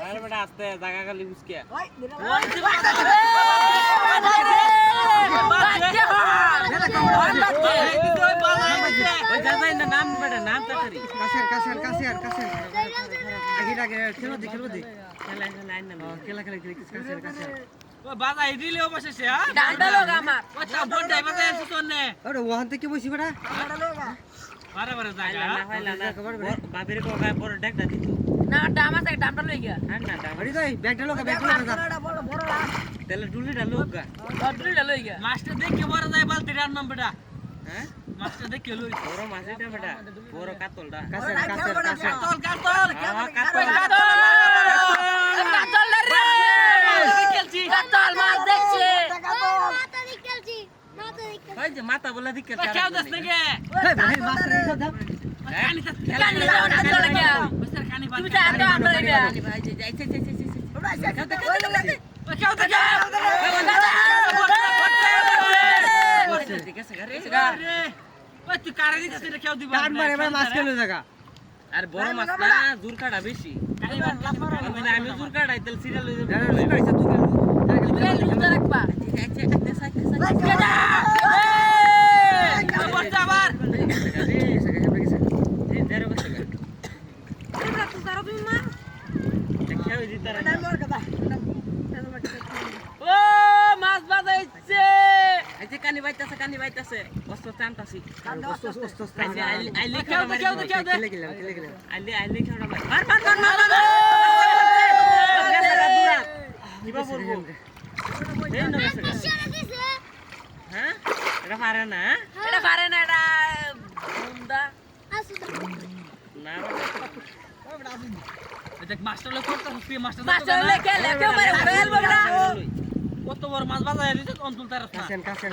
আরে বেটা আস্তে জায়গা খালি বুঝকিয়া নাম বেটা নাম তাড়াতাড়ি কাশের আগে খেলো দে খেলা খেলা আইন না খেলা কাশের ও বাজাই দিলেও বসেছে হ্যাঁ ডান্ডা লোক আমার আচ্ছা বড়াই বাজাই আছে তোনে আরে ওখান থেকে বসি বেটা বারে বারে জায়গা না হইলা না বাবির কোকায় বড় ডাকটা দিত না ডাম আছে ডামটা লই গিয়া আর না ডাক আরে যাই ব্যাগটা লোক তাহলে ডুলিটা লোক গা বড়টা লই গিয়া মাস্টার দেখে বড় যায় বালতি রান নাম বেটা হ্যাঁ মাস্টার দেখে লই বড় মাছটা বেটা বড় কাতলটা কাশের কাতল কাতল রে খেলছি কাতল মাছ দেখছে ওই যে মাথা বলা দিকে কেউ দছ নাকি ভাই মাছ রে দাও কানি তো কানি যাও না চলে গিয়া মিস্টার কানি বাদ তুমি যা আগে আমরা লই গিয়া ভাই যে যাইছে কেউ ঠিক আছে রে ওই তুই কারে দিছিস রে কেউ দিবা কাট মারে ভাই মাছ খেলো জায়গা আর বড় মাছ না জোর কাটা বেশি আমি জোর কাটাই তেল সিরিয়াল হই যাবে কাইছে তুই তুই লুটা রাখবা আবার ও মাছ বাজাইছে কানি বাইতাছে অস্ত্র টানতাছি হ্যাঁ এটা পারে না এটা পারে না এটা বুন্দা না দেখ মাস্টার লোক করতে মাস্টার মাছ লেকে লেকে মারে ফেলবো না কত বড় মাছ বাজায় দিতে অন্তল তার না কাশের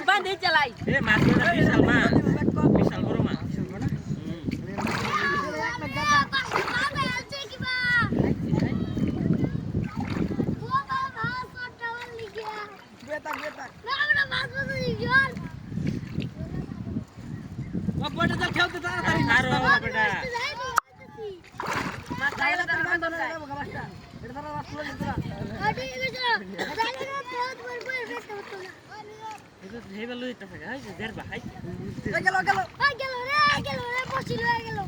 বান্ধি চালাই বিশাল বড় মাছ গেল রে বসিল হয়ে গেল